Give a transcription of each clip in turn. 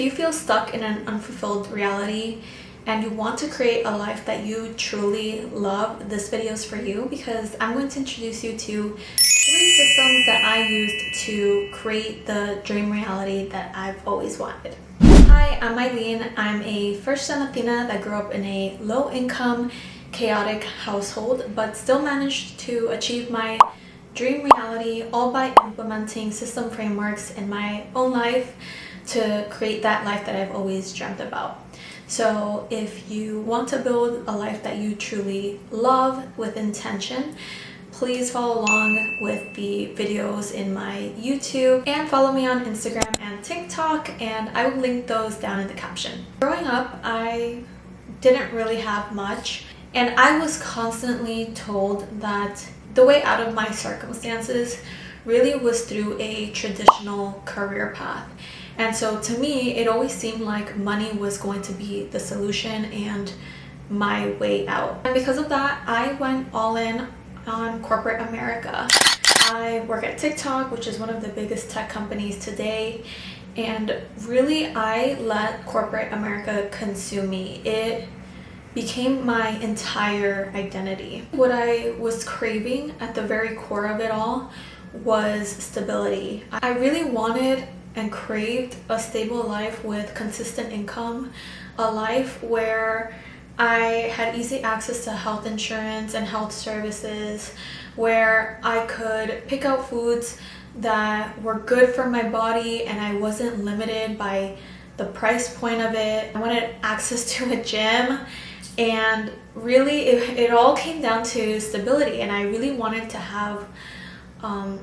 Do you feel stuck in an unfulfilled reality and you want to create a life that you truly love? This video is for you because I'm going to introduce you to 3 systems that I used to create the dream reality that I've always wanted. Hi, I'm Eileen. I'm a first-gen Latina that grew up in a low-income, chaotic household, but still managed to achieve my dream reality all by implementing system frameworks in my own life to create that life that I've always dreamt about. So if you want to build a life that you truly love with intention, please follow along with the videos in my YouTube and follow me on Instagram and TikTok, and I will link those down in the caption. Growing up, I didn't really have much, and I was constantly told that the way out of my circumstances really was through a traditional career path. And so to me, it always seemed like money was going to be the solution and my way out. And because of that, I went all in on corporate America. I work at TikTok, which is one of the biggest tech companies today. And really, I let corporate America consume me. It became my entire identity. What I was craving at the very core of it all was stability. I really wanted and craved a stable life with consistent income, a life where I had easy access to health insurance and health services, where I could pick out foods that were good for my body and I wasn't limited by the price point of it. I wanted access to a gym, and really it all came down to stability, and I really wanted to have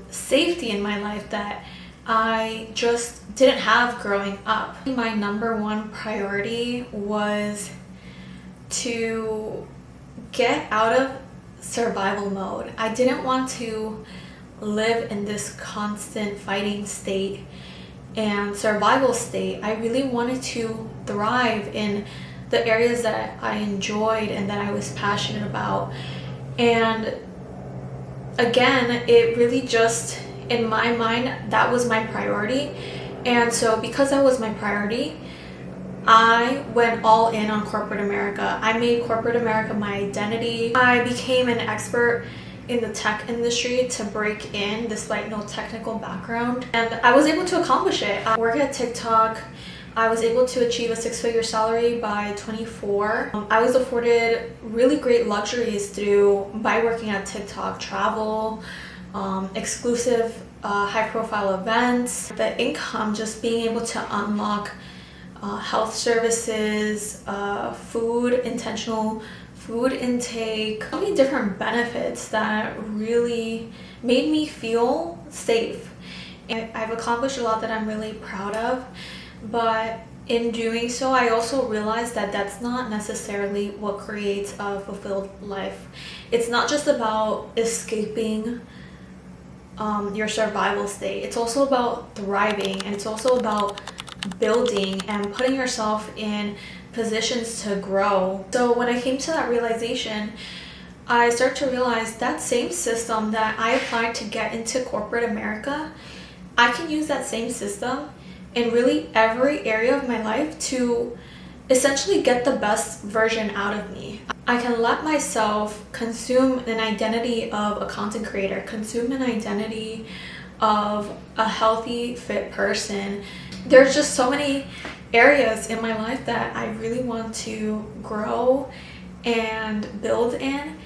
safety in my life that I just didn't have growing up. My number one priority was to get out of survival mode. I didn't want to live in this constant fighting state and survival state. I really wanted to thrive in the areas that I enjoyed and that I was passionate about. And again, it really just, in my mind, that was my priority. And so because that was my priority, I went all in on corporate America. I made corporate America my identity. I became an expert in the tech industry to break in despite no technical background. And I was able to accomplish it. I work at TikTok. I was able to achieve a 6-figure salary by 24. I was afforded really great luxuries by working at TikTok: travel, exclusive high-profile events, the income, just being able to unlock health services, food, intentional food intake, so many different benefits that really made me feel safe. And I've accomplished a lot that I'm really proud of, but in doing so, I also realized that that's not necessarily what creates a fulfilled life. It's not just about escaping your survival state. It's also about thriving, and it's also about building and putting yourself in positions to grow. So when I came to that realization, I started to realize that same system that I applied to get into corporate America, I can use that same system in really every area of my life to essentially get the best version out of me. I can let myself consume an identity of a content creator, consume an identity of a healthy, fit person. There's just so many areas in my life that I really want to grow and build in.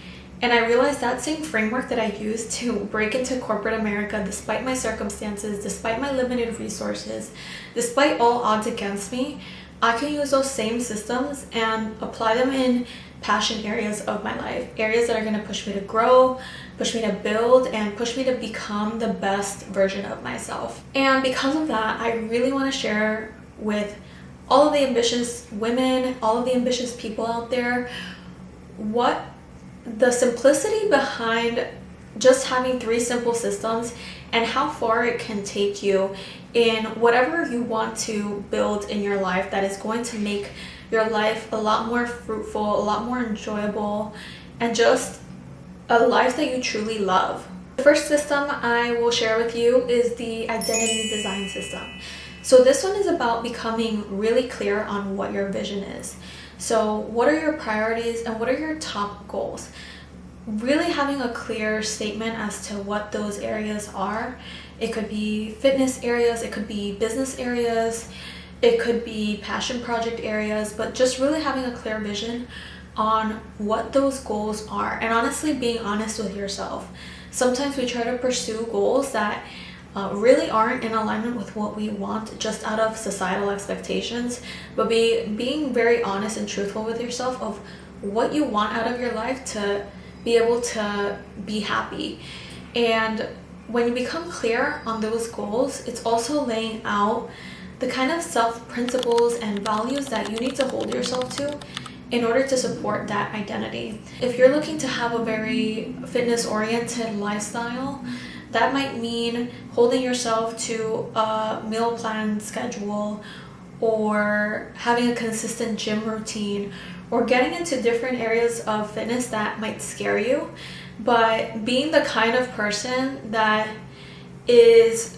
And I realized that same framework that I used to break into corporate America, despite my circumstances, despite my limited resources, despite all odds against me, I can use those same systems and apply them in passion areas of my life, areas that are going to push me to grow, push me to build, and push me to become the best version of myself. And because of that, I really want to share with all of the ambitious women, all of the ambitious people out there, what the simplicity behind just having 3 simple systems and how far it can take you in whatever you want to build in your life that is going to make your life a lot more fruitful, a lot more enjoyable, and just a life that you truly love. The first system I will share with you is the identity design system. So this one is about becoming really clear on what your vision is. So what are your priorities and what are your top goals? Really having a clear statement as to what those areas are. It could be fitness areas, it could be business areas, it could be passion project areas, but just really having a clear vision on what those goals are, and honestly being honest with yourself. Sometimes we try to pursue goals that really aren't in alignment with what we want just out of societal expectations, but being very honest and truthful with yourself of what you want out of your life to be able to be happy. And when you become clear on those goals, it's also laying out the kind of self-principles and values that you need to hold yourself to in order to support that identity. If you're looking to have a very fitness-oriented lifestyle, that might mean holding yourself to a meal plan schedule, or having a consistent gym routine, or getting into different areas of fitness that might scare you, but being the kind of person that is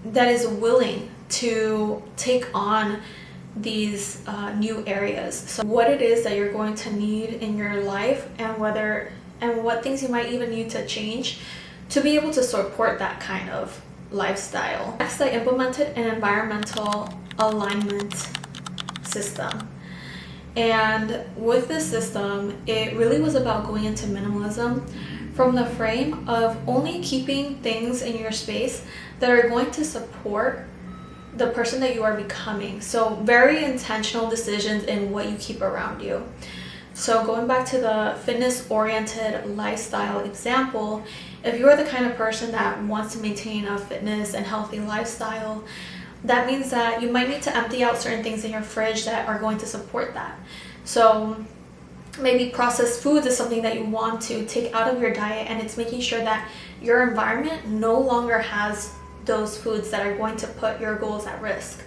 willing to take on these new areas. So what it is that you're going to need in your life, and what things you might even need to change to be able to support that kind of lifestyle. Next, I implemented an environmental alignment system. And with this system, it really was about going into minimalism from the frame of only keeping things in your space that are going to support the person that you are becoming. So very intentional decisions in what you keep around you. So going back to the fitness-oriented lifestyle example, if you're the kind of person that wants to maintain a fitness and healthy lifestyle, that means that you might need to empty out certain things in your fridge that are going to support that. So maybe processed foods is something that you want to take out of your diet, and it's making sure that your environment no longer has those foods that are going to put your goals at risk.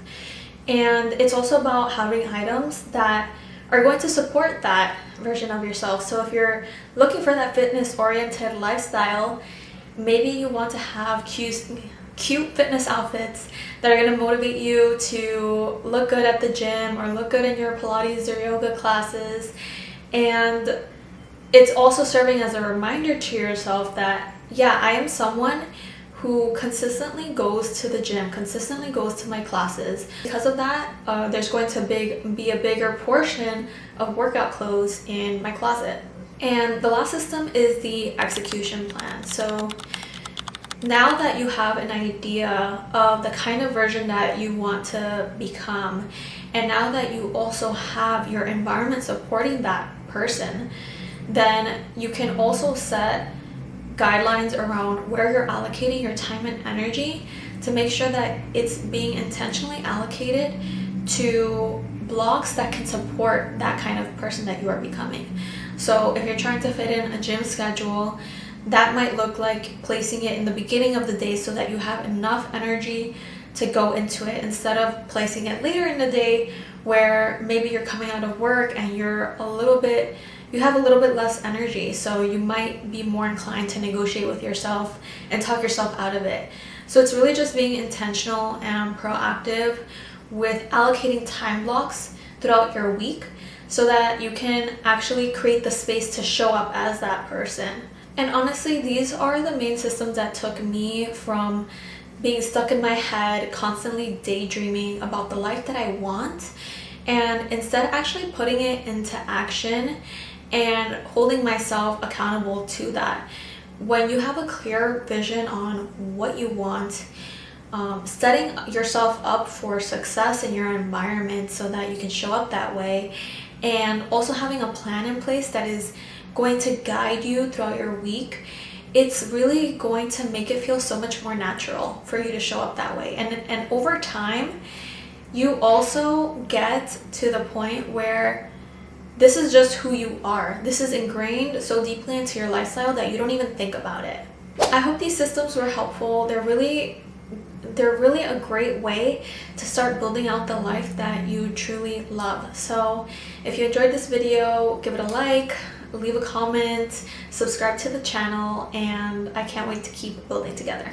And it's also about having items that are going to support that version of yourself. So if you're looking for that fitness-oriented lifestyle, maybe you want to have cute fitness outfits that are going to motivate you to look good at the gym or look good in your Pilates or yoga classes. And it's also serving as a reminder to yourself that, yeah, I am someone who consistently goes to the gym, consistently goes to my classes. Because of that, there's going to be a bigger portion of workout clothes in my closet. And the last system is the execution plan. So now that you have an idea of the kind of version that you want to become, and now that you also have your environment supporting that person, then you can also set guidelines around where you're allocating your time and energy to make sure that it's being intentionally allocated to blocks that can support that kind of person that you are becoming. So if you're trying to fit in a gym schedule, that might look like placing it in the beginning of the day so that you have enough energy to go into it, instead of placing it later in the day where maybe you're coming out of work and you have a little bit less energy. So you might be more inclined to negotiate with yourself and talk yourself out of it. So it's really just being intentional and proactive with allocating time blocks throughout your week so that you can actually create the space to show up as that person. And honestly, these are the main systems that took me from being stuck in my head, constantly daydreaming about the life that I want, and instead actually putting it into action and holding myself accountable to that. When you have a clear vision on what you want, setting yourself up for success in your environment so that you can show up that way, and also having a plan in place that is going to guide you throughout your week, it's really going to make it feel so much more natural for you to show up that way. And over time, you also get to the point where this is just who you are. This is ingrained so deeply into your lifestyle that you don't even think about it. I hope these systems were helpful. They're really a great way to start building out the life that you truly love. So if you enjoyed this video, give it a like, leave a comment, subscribe to the channel, and I can't wait to keep building together.